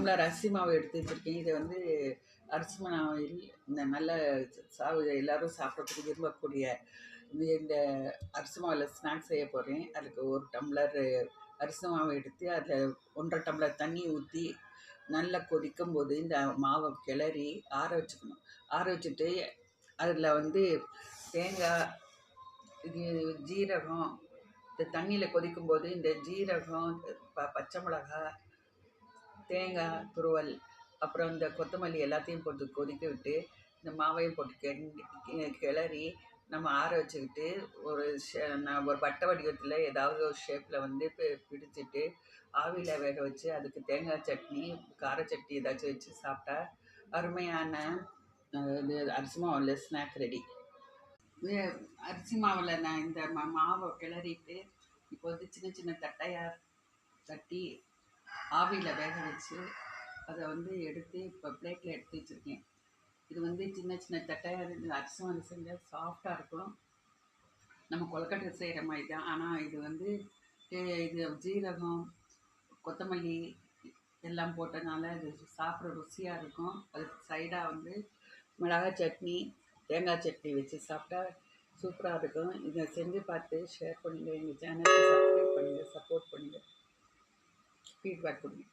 Tumbler அரிசி மாவு எடுத்து வச்சுருக்கேன். இதை வந்து அரிசி மாவில் இந்த நல்ல எல்லோரும் சாப்பிட்றதுக்கு விரும்பக்கூடிய இந்த அரிசி மாவில் ஸ்நாக்ஸ் செய்ய போகிறேன். அதுக்கு 1 டம்ளர் அரிசி மாவு எடுத்து அதில் 1½ டம்ளர் தண்ணி ஊற்றி நல்லா கொதிக்கும்போது இந்த மாவை கிளறி ஆற வச்சுக்கணும். ஆற வச்சுட்டு அதில் வந்து தேங்காய், ஜீரகம், இந்த தண்ணியில் கொதிக்கும்போது இந்த ஜீரகம், பச்சை மிளகாய், தேங்காய் துருவல், அப்புறம் இந்த கொத்தமல்லி எல்லாத்தையும் போட்டு கொதிக்க விட்டு இந்த மாவையும் போட்டு கிளறி நம்ம ஆற வச்சுக்கிட்டு நான் ஒரு வட்ட வடிவத்தில் ஏதாவது ஒரு ஷேப்பில் வந்து பிடிச்சிட்டு ஆவியில் வேக வச்சு அதுக்கு தேங்காய் சட்னி, கார சட்னி ஏதாச்சும் வச்சு சாப்பிட்டா அருமையான இது அரிசி மாவில் ஸ்நாக் ரெடி. இது அரிசி மாவில் நான் இந்த மாவை கிளறிட்டு இப்போ வந்து சின்ன சின்ன தட்டையாக தட்டி ஆவியில் வேக வச்சு அதை வந்து எடுத்து இப்போ பிளேட்டில் எடுத்து வச்சுருக்கேன். இது வந்து சின்ன சின்ன தட்டையாக அரிசி மாவு செஞ்சால் சாஃப்டாக இருக்கும். நம்ம கொழுக்கட்டை செய்கிற மாதிரி தான். ஆனால் இது வந்து இது ஜீரகம், கொத்தமல்லி எல்லாம் போட்டனால இது சாப்பிட்ற ருசியாக இருக்கும். அதுக்கு சைடாக வந்து மிளகாய் சட்னி, தேங்காய் சட்னி வச்சு சாப்பிட்டா சூப்பராக இருக்கும். இதை செஞ்சு பார்த்து ஷேர் பண்ணுங்கள். எங்கள் சேனலுக்கு சப்ஸ்கிரைப் பண்ணுங்கள், சப்போர்ட் பண்ணுங்கள், ஃபீட்பேக் கொடுங்க.